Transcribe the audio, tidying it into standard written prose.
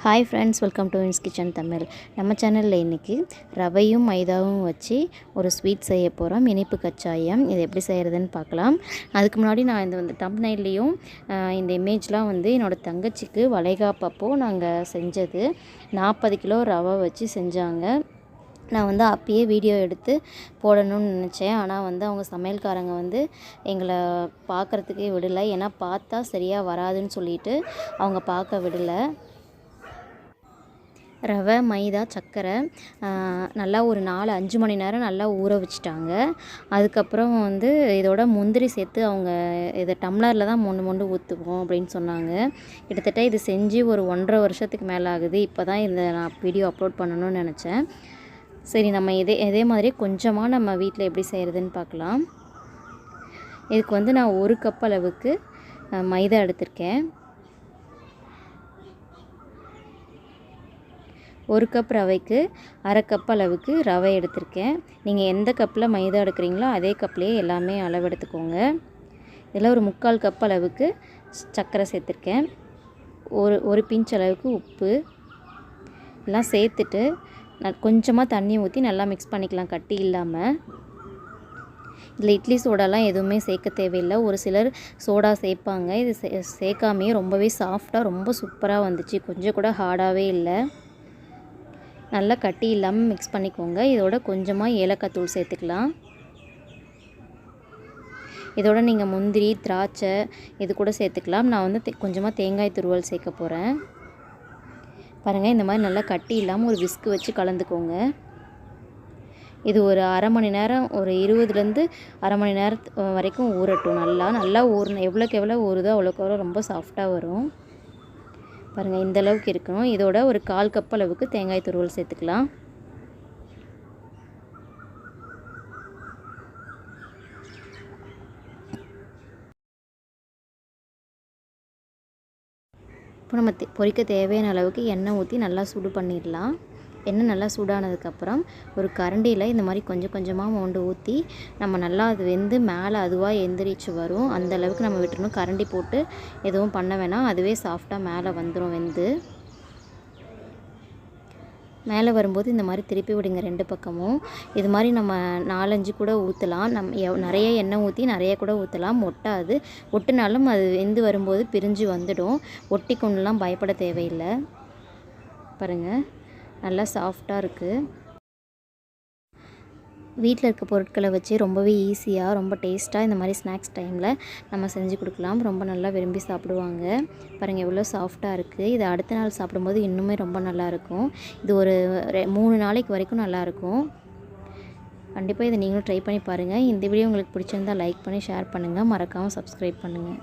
Hi friends, welcome to இன்ஸ் kitchen Tamil. நம்ம சேனலில் இன்றைக்கி ரவையும் மைதாவும் வச்சு ஒரு ஸ்வீட் செய்ய போகிறோம். இனிப்பு கச்சாயம். இது எப்படி செய்கிறதுன்னு பார்க்கலாம். அதுக்கு முன்னாடி நான் இந்த தம்ப்நெயில்லையும் இந்த இமேஜ்லாம் என்னோடய தங்கச்சிக்கு வளைகாப்பப்போ நாங்கள் செஞ்சது. 40 கிலோ ரவை வச்சு செஞ்சாங்க. நான் அப்பயே வீடியோ எடுத்து போடணும்னு நினச்சேன். ஆனால் அவங்க சமையல்காரங்க எங்களை பார்க்குறதுக்கே விடலை. ஏன்னா பார்த்தா சரியாக வராதுன்னு சொல்லிட்டு அவங்க பார்க்க விடலை. ரவை, மைதா, சர்க்கரை நல்லா ஒரு 4-5 மணி நேரம் நல்லா ஊற வச்சுட்டாங்க. அதுக்கப்புறம் இதோட முந்திரி சேர்த்து அவங்க இதை டம்ளரில் தான் மொண்டு ஊற்றுவோம் அப்படின்னு சொன்னாங்க. கிட்டத்தட்ட இது செஞ்சு ஒரு 1.5 வருஷத்துக்கு மேலே ஆகுது. இப்போ தான் நான் வீடியோ அப்லோட் பண்ணணும்னு நினச்சேன். சரி, நம்ம இதே மாதிரி கொஞ்சமாக நம்ம வீட்டில் எப்படி செய்கிறதுன்னு பார்க்கலாம். இதுக்கு நான் 1 கப் அளவுக்கு மைதா எடுத்திருக்கேன். 1 கப் ரவைக்கு 1/2 கப் அளவுக்கு ரவை எடுத்திருக்கேன். நீங்கள் எந்த கப்பில் மைதா எடுக்கிறீங்களோ அதே கப்லேயே எல்லாமே அளவு எடுத்துக்கோங்க. இதில் ஒரு 3/4 கப் அளவுக்கு சர்க்கரை சேர்த்துருக்கேன். ஒரு பிஞ்ச் அளவுக்கு உப்பு எல்லாம் சேர்த்துட்டு கொஞ்சமாக தண்ணி ஊற்றி நல்லா மிக்ஸ் பண்ணிக்கலாம், கட்டி இல்லாமல். இதில் இட்லி சோடாலாம் எதுவுமே சேர்க்க தேவையில்லை. ஒரு சிலர் சோடா சேர்ப்பாங்க. இது சேர்க்காமையே ரொம்பவே சாஃப்டாக ரொம்ப சூப்பராக வந்துச்சு. கொஞ்சம் கூட ஹார்டாகவே இல்லை. நல்லா கட்டி இல்லாமல் மிக்ஸ் பண்ணிக்கோங்க. இதோட கொஞ்சமாக ஏலக்காய் தூள் சேர்த்துக்கலாம். இதோட நீங்கள் முந்திரி, திராட்சை இது கூட சேர்த்துக்கலாம். நான் கொஞ்சமாக தேங்காய் துருவல் சேர்க்க போகிறேன். பாருங்கள், இந்த மாதிரி நல்லா கட்டி இல்லாமல் ஒரு விஸ்கு வச்சு கலந்துக்கோங்க. இது ஒரு அரை மணி நேரம், ஒரு 20லேருந்து அரை மணி நேரம் வரைக்கும் ஊறட்டும். நல்லா ஊறணும். எவ்வளோக்கு எவ்வளோ ஊறுதோ அவ்வளோக்கு ரொம்ப சாஃப்டாக வரும். பாருங்கள், இந்த அளவுக்கு இருக்கணும். இதோட ஒரு 1/4 கப் அளவுக்கு தேங்காய் துருவல் சேர்த்துக்கலாம். இப்போ நம்ம பொரிக்க தேவையான அளவுக்கு எண்ணெய் ஊற்றி நல்லா சூடு பண்ணிடலாம். எண்ணெய் நல்லா சூடானதுக்கப்புறம் ஒரு கரண்டியில் இந்த மாதிரி கொஞ்சம் கொஞ்சமாக மோண்டு ஊற்றி நம்ம நல்லா அது வெந்து மேலே அதுவாக எந்திரிச்சு வரும். அந்த அளவுக்கு நம்ம விட்டுறணும். கரண்டி போட்டு எதுவும் பண்ண வேணாம். அதுவே சாஃப்டாக மேலே வந்துடும். வெந்து மேலே வரும்போது இந்த மாதிரி திருப்பி விடுங்க 2 பக்கமும். இது மாதிரி நம்ம 4-5 கூட ஊற்றலாம். நிறைய எண்ணெய் ஊற்றி நிறைய கூட ஊற்றலாம். ஒட்டாது. ஒட்டினாலும் அது வெந்து வரும்போது பிரிஞ்சு வந்துடும். ஒட்டி கொண்டுலாம் பயப்பட தேவையில்லை. பாருங்கள், நல்லா சாஃப்டாக இருக்குது. வீட்டில் இருக்க பொருட்களை வச்சு ரொம்பவே ஈஸியாக, ரொம்ப டேஸ்ட்டாக இந்த மாதிரி ஸ்நாக்ஸ் டைமில் நம்ம செஞ்சு கொடுக்கலாம். ரொம்ப நல்லா விரும்பி சாப்பிடுவாங்க. பாருங்கள், எவ்வளோ சாஃப்டாக இருக்குது. இது அடுத்த நாள் சாப்பிடும்போது இன்னுமே ரொம்ப நல்லாயிருக்கும். இது ஒரு 3 நாளைக்கு வரைக்கும் நல்லாயிருக்கும். கண்டிப்பாக இதை நீங்களும் ட்ரை பண்ணி பாருங்கள். இந்த வீடியோ உங்களுக்கு பிடிச்சிருந்தால் லைக் பண்ணி ஷேர் பண்ணுங்கள். மறக்காமல் சப்ஸ்கிரைப் பண்ணுங்கள்.